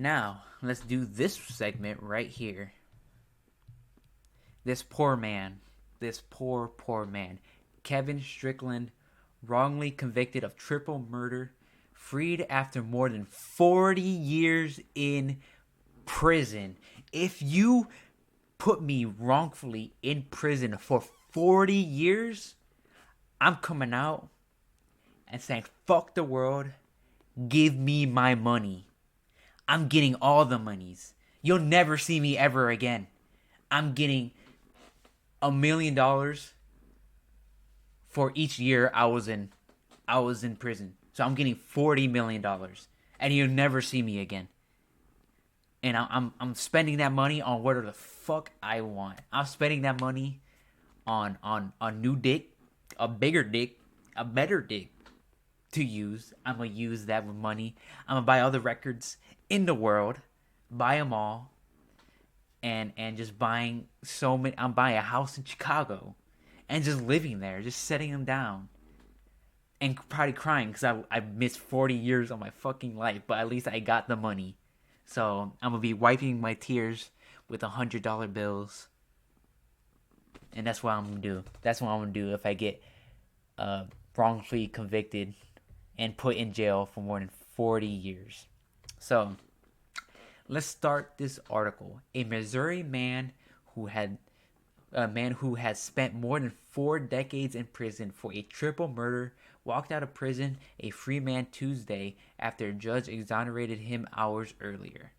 Now, let's do this segment right here. This poor man, this poor man, Kevin Strickland, wrongly convicted of triple murder, freed after more than 40 years in prison. If you put me wrongfully in prison for 40 years, I'm coming out and saying, fuck the world, give me my money. I'm getting all the monies. You'll never see me ever again. I'm getting $1 million for each year I was in prison. So I'm getting $40 million, and you'll never see me again. And I'm spending that money on whatever the fuck I want. I'm spending that money on a new dick, a bigger dick, a better dick to use. I'm gonna use that with money. I'm gonna buy all the records in the world, buy them all, and just buying so many. I'm buying a house in Chicago, and just living there, just setting them down, and probably crying because I missed 40 years of my fucking life, but at least I got the money. So I'm gonna be wiping my tears with $100 bills, and that's what I'm gonna do. That's what I'm gonna do if I get wrongfully convicted and put in jail for more than 40 years. So let's start this article. A Missouri man who had spent more than 4 decades in prison for a triple murder walked out of prison a free man Tuesday after a judge exonerated him hours earlier.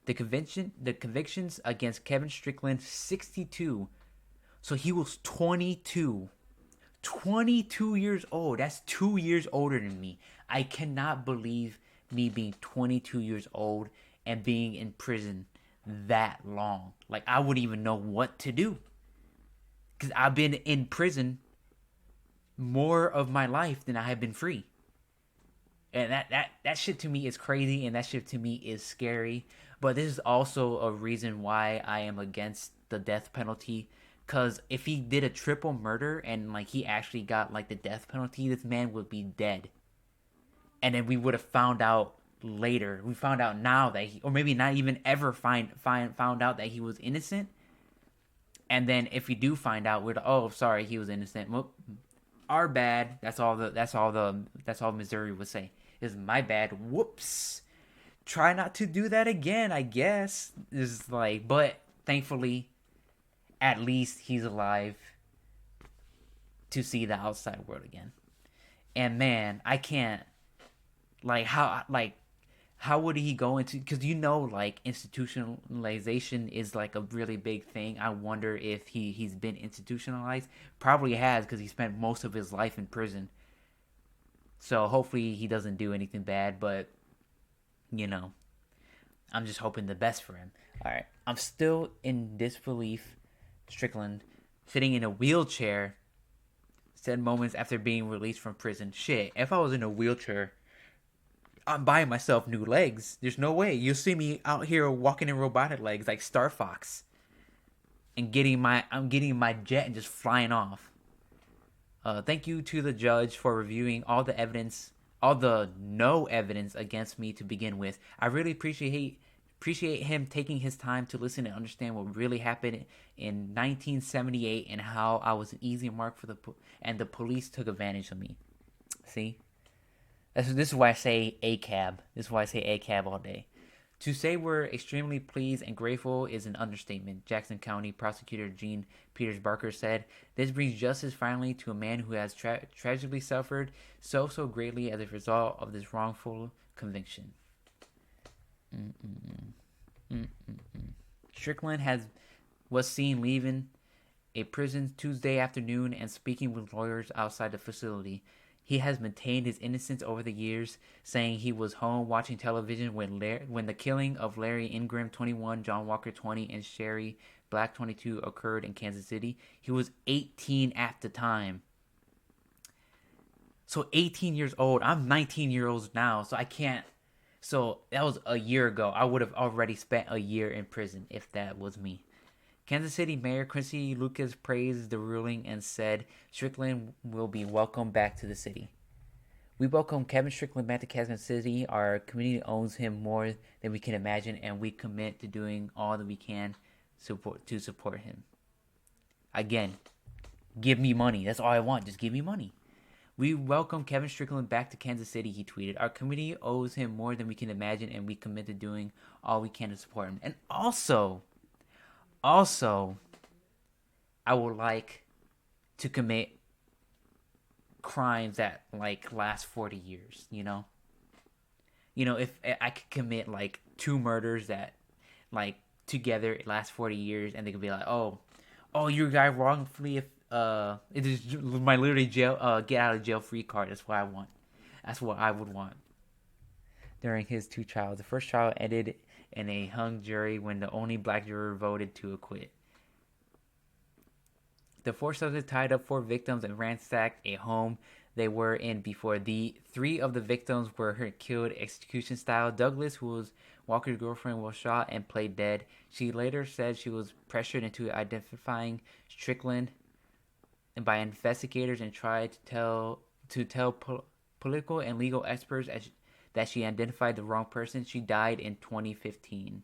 The convictions against Kevin Strickland, 62, so he was 22. 22 years old. That's 2 years older than me. I cannot believe me being 22 years old and being in prison that long. Like, I wouldn't even know what to do. Because I've been in prison more of my life than I have been free. And that shit to me is crazy, and that shit to me is scary. But this is also a reason why I am against the death penalty. Because if he did a triple murder and like he actually got like the death penalty, this man would be dead. And then we would have found out later. We found out now that he, or maybe not even ever found out that he was innocent. And then if we do find out, we're like, oh, sorry, he was innocent. Well, our bad. That's all Missouri would say. Is my bad. Whoops. Try not to do that again, I guess. Is like, but thankfully, at least he's alive to see the outside world again. And man, I can't, how would he go into, because like institutionalization is like a really big thing. I wonder if he's been institutionalized. Probably has, because he spent most of his life in prison. So hopefully he doesn't do anything bad, but you know I'm just hoping the best for him. All right, I'm still in disbelief. Strickland, sitting in a wheelchair, said moments after being released from prison, shit, if I was in a wheelchair, I'm buying myself new legs. There's no way. You'll see me out here walking in robotic legs like Star Fox. And I'm getting my jet and just flying off. Thank you to the judge for reviewing all the evidence, all the no evidence against me to begin with. I really appreciate him taking his time to listen and understand what really happened in 1978 and how I was an easy mark for and the police took advantage of me. See? This is why I say ACAB. This is why I say ACAB all day. To say we're extremely pleased and grateful is an understatement, Jackson County Prosecutor Gene Peters Barker said. This brings justice finally to a man who has tragically suffered so greatly as a result of this wrongful conviction. Strickland was seen leaving a prison Tuesday afternoon and speaking with lawyers outside the facility. He has maintained his innocence over the years, saying he was home watching television when the killing of Larry Ingram, 21, John Walker, 20, and Sherry Black, 22, occurred in Kansas City. He was 18 at the time. So 18 years old. I'm 19 years old now, so I can't. So that was a year ago. I would have already spent a year in prison if that was me. Kansas City Mayor Quincy Lucas praised the ruling and said Strickland will be welcomed back to the city. We welcome Kevin Strickland back to Kansas City. Our community owes him more than we can imagine, and we commit to doing all that we can to support him. Again, give me money. That's all I want. Just give me money. We welcome Kevin Strickland back to Kansas City, he tweeted. Our community owes him more than we can imagine, and we commit to doing all we can to support him. And also, I would like to commit crimes that like last 40 years, if I could commit like two murders that like together last 40 years, and they could be like, oh, you guy wrongfully, if it is my literally jail get out of jail free card. That's what I want. That's what I would want. During his two trials, the first trial ended in a hung jury when the only black juror voted to acquit. The four suspects tied up four victims and ransacked a home they were in before. Three of the victims were killed execution style. Douglas, who was Walker's girlfriend, was shot and played dead. She later said she was pressured into identifying Strickland by investigators and tried to tell political and legal experts that she identified the wrong person. She died in 2015.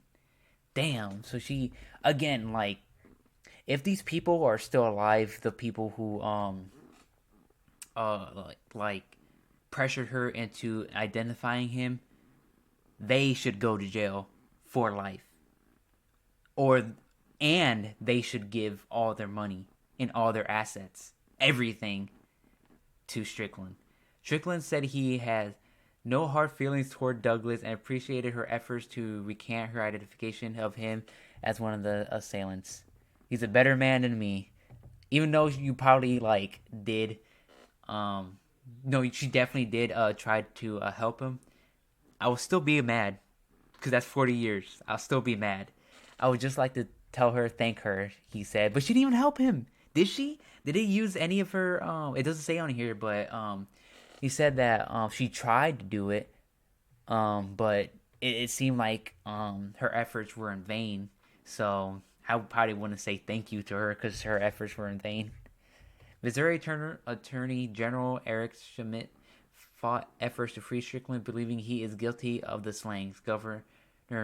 Damn. So she, again, like, if these people are still alive, the people who like pressured her into identifying him, they should go to jail for life. And they should give all their money and all their assets, everything, to Strickland. Strickland said he has no hard feelings toward Douglas and appreciated her efforts to recant her identification of him as one of the assailants. He's a better man than me. Even though you probably did no, she definitely did try to help him. I will still be mad because that's 40 years. I'll still be mad. I would just like to thank her, he said. But she didn't even help him. Did she? Did he use any of her it doesn't say on here, but he said that she tried to do it, but it seemed like her efforts were in vain. So I probably wouldn't say thank you to her because her efforts were in vain. Missouri Attorney General Eric Schmidt fought efforts to free Strickland, believing he is guilty of the slayings. Governor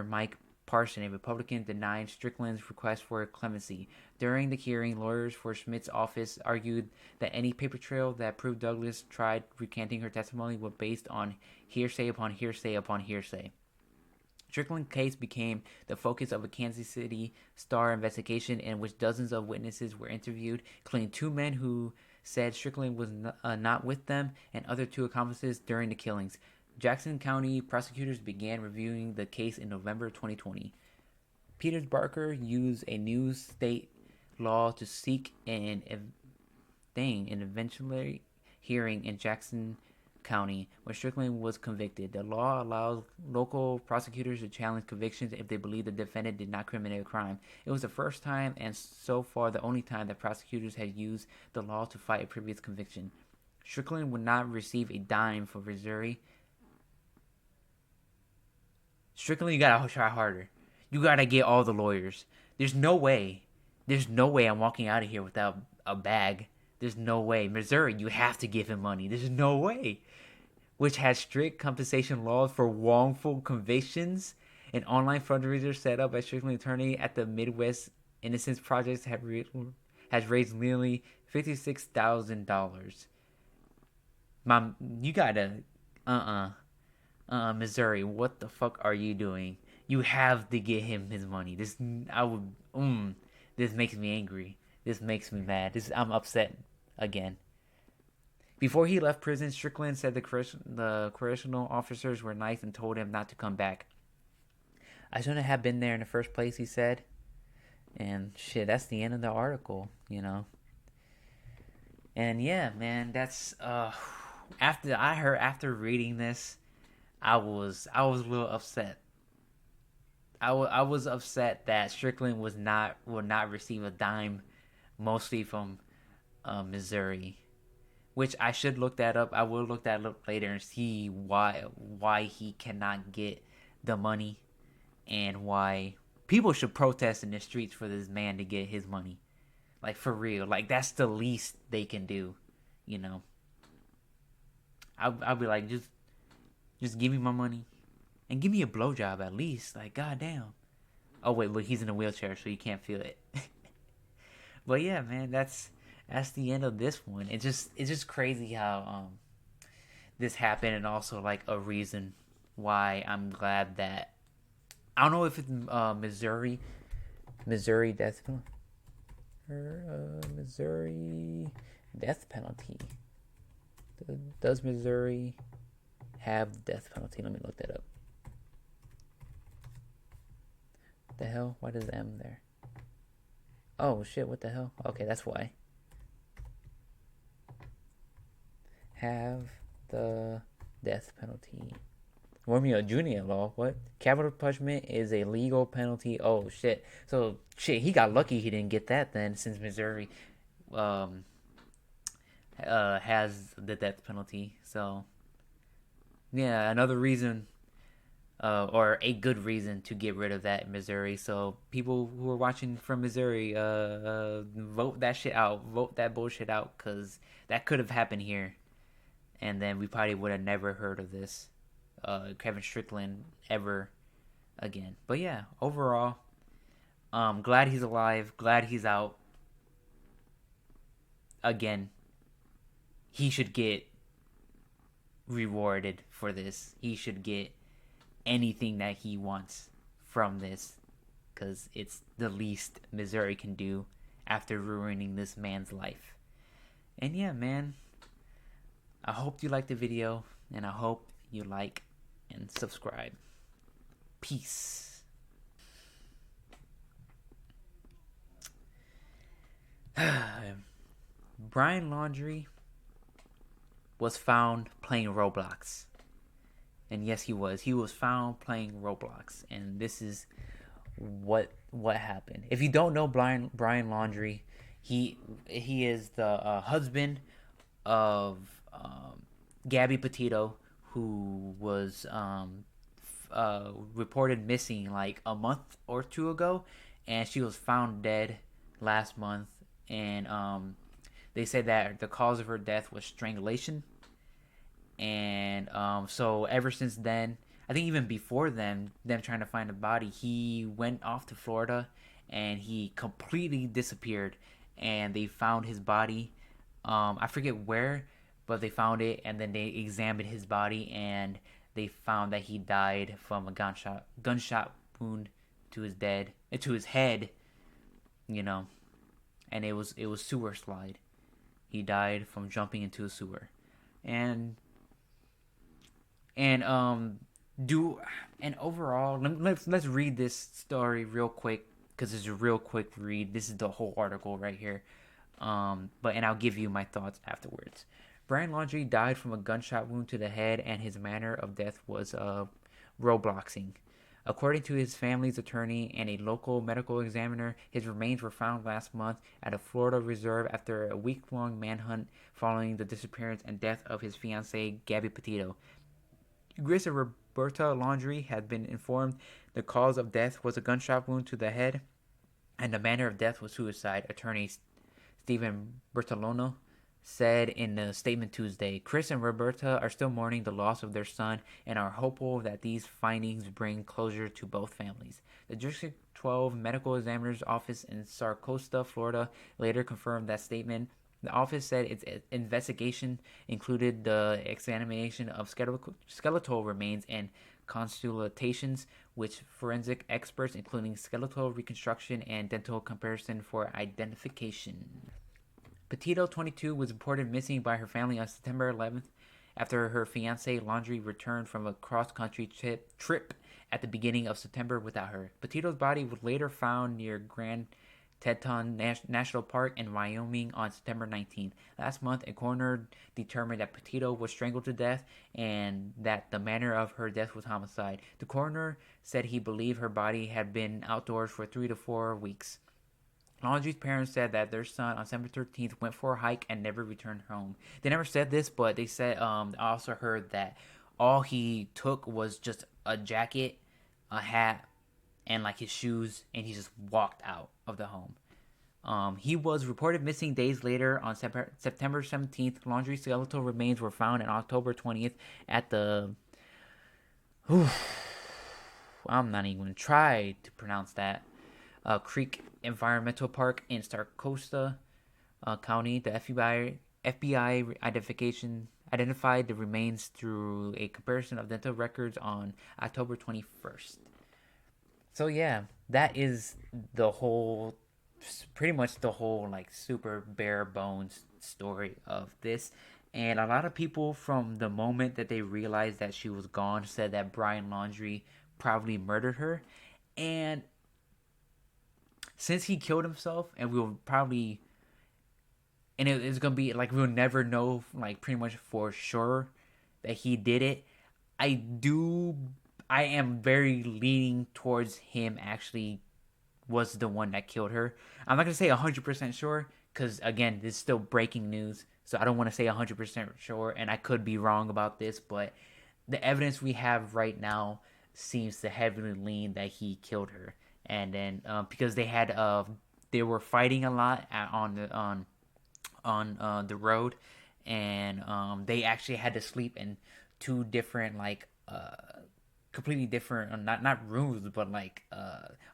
Mike Parson, a Republican, denied Strickland's request for clemency. During the hearing, lawyers for Schmidt's office argued that any paper trail that proved Douglas tried recanting her testimony was based on hearsay upon hearsay upon hearsay. Strickland's case became the focus of a Kansas City Star investigation in which dozens of witnesses were interviewed, including two men who said Strickland was not with them and other two accomplices during the killings. Jackson County prosecutors began reviewing the case in November 2020. Peters Barker used a new state law to seek an eventual hearing in Jackson County, where Strickland was convicted. The law allows local prosecutors to challenge convictions if they believe the defendant did not commit a crime. It was the first time, and so far the only time, that prosecutors had used the law to fight a previous conviction. Strickland would not receive a dime from Missouri. Strickland, you gotta try harder. You gotta get all the lawyers. There's no way I'm walking out of here without a bag. There's no way. Missouri, you have to give him money. There's no way. Which has strict compensation laws for wrongful convictions. An online fundraiser set up by Strickland attorney at the Midwest Innocence Project has raised nearly $56,000. Mom, you gotta, Missouri, what the fuck are you doing? You have to get him his money. This makes me angry. This makes me mad. I'm upset again. Before he left prison, Strickland said the correctional officers were nice and told him not to come back. I shouldn't have been there in the first place, he said. And shit, that's the end of the article, And yeah, man, that's after reading this, I was a little upset. I was upset that Strickland will not receive a dime, mostly from Missouri, which I should look that up. I will look that up later and see why he cannot get the money, and why people should protest in the streets for this man to get his money. Like, for real. Like, that's the least they can do, I'll be like, just give me my money and give me a blowjob at least. Like, goddamn. Oh wait, look, he's in a wheelchair, so you can't feel it. But yeah, man, that's the end of this one. It's just crazy how this happened, and also like a reason why I'm glad that I don't know if it's Missouri death penalty, Missouri death penalty. Does Missouri have death penalty? Let me look that up. What the hell? Why does M there? Oh shit! What the hell? Okay, that's why. Have the death penalty. Romeo Jr. law. What? Capital punishment is a legal penalty. Oh shit. So shit, he got lucky he didn't get that then, since Missouri um has the death penalty. So yeah, another reason, or a good reason to get rid of that in Missouri. So people who are watching from Missouri, vote that shit out. Vote that bullshit out, because that could have happened here, and then we probably would have never heard of this, Kevin Strickland ever again. But yeah, overall, glad he's alive. Glad he's out. Again, he should get rewarded for this. He should get anything that he wants from this, because it's the least Missouri can do after ruining this man's life. And yeah, man, I hope you liked the video, and I hope you like and subscribe. Peace. Brian Laundrie was found playing Roblox. And yes, he was. He was found playing Roblox. And this is what happened. If you don't know Brian Laundrie, he is the husband of Gabby Petito, who was reported missing like a month or two ago, and she was found dead last month. And they said that the cause of her death was strangulation. And so ever since then, I think even before them trying to find the body, he went off to Florida and he completely disappeared. And they found his body. I forget where, but they found it, and then they examined his body, and they found that he died from a gunshot wound to his head, you know, and it was sewer slide. He died from jumping into a sewer, and overall, let's read this story real quick, because it's a real quick read. This is the whole article right here. And I'll give you my thoughts afterwards. Brian Laundrie died from a gunshot wound to the head, and his manner of death was Robloxing. According to his family's attorney and a local medical examiner, his remains were found last month at a Florida reserve after a week-long manhunt following the disappearance and death of his fiancée, Gabby Petito. Grace and Roberta Laundrie had been informed the cause of death was a gunshot wound to the head, and the manner of death was suicide. Attorney Stephen Bertolone said in a statement Tuesday. Chris and Roberta are still mourning the loss of their son and are hopeful that these findings bring closure to both families. The District 12 Medical Examiner's Office in Sarasota, Florida, later confirmed that statement. The office said its investigation included the examination of skeletal remains and consultations with forensic experts, including skeletal reconstruction and dental comparison for identification. Petito, 22, was reported missing by her family on September 11th after her fiancé Laundrie returned from a cross-country trip at the beginning of September without her. Petito's body was later found near Grand Teton National Park in Wyoming on September 19th. Last month, a coroner determined that Petito was strangled to death and that the manner of her death was homicide. The coroner said he believed her body had been outdoors for 3 to 4 weeks. Laundrie's parents said that their son on September 13th went for a hike and never returned home. They never said this, but they said I also heard that all he took was just a jacket, a hat, and like his shoes, and he just walked out of the home. He was reported missing days later on September 17th. Laundrie's skeletal remains were found on October 20th at the. I'm not even going to try to pronounce that. Creek Environmental Park in Sarcosta County. The FBI identified the remains through a comparison of dental records on October 21st. So yeah, that is the whole, pretty much the whole like super bare bones story of this. And a lot of people from the moment that they realized that she was gone said that Brian Laundrie probably murdered her. And since he killed himself, and we'll probably, and it's gonna be like we'll never know like pretty much for sure that he did it. I do. I am very leaning towards him actually was the one that killed her. I'm not gonna say 100% sure because again, this is still breaking news, so I don't want to say 100% sure, and I could be wrong about this, but the evidence we have right now seems to heavily lean that he killed her, and then because they were fighting a lot on the road, and they actually had to sleep in two different like completely different not rooms but like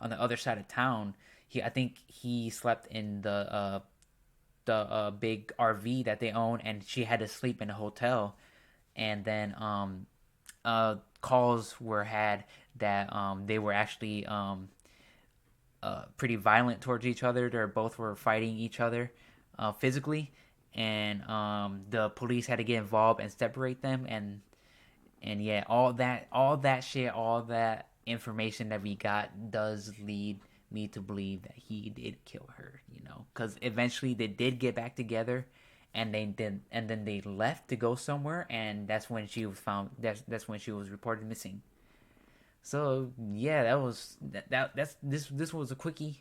on the other side of town. I think he slept in the big RV that they own, and she had to sleep in a hotel. And then calls were had that they were actually pretty violent towards each other. They both were fighting each other physically, and the police had to get involved and separate them. And yeah, all that information that we got does lead me to believe that he did kill her. Because eventually they did get back together, and then they left to go somewhere, and that's when she was found. That's when she was reported missing. So yeah, this was a quickie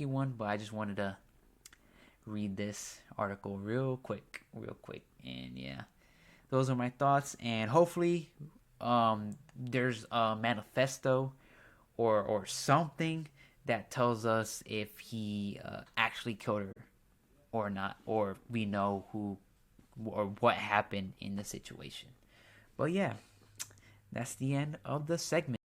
one, but I just wanted to read this article real quick, and yeah, those are my thoughts, and hopefully, there's a manifesto or something that tells us if he actually killed her or not, or we know who or what happened in the situation. But yeah, that's the end of the segment.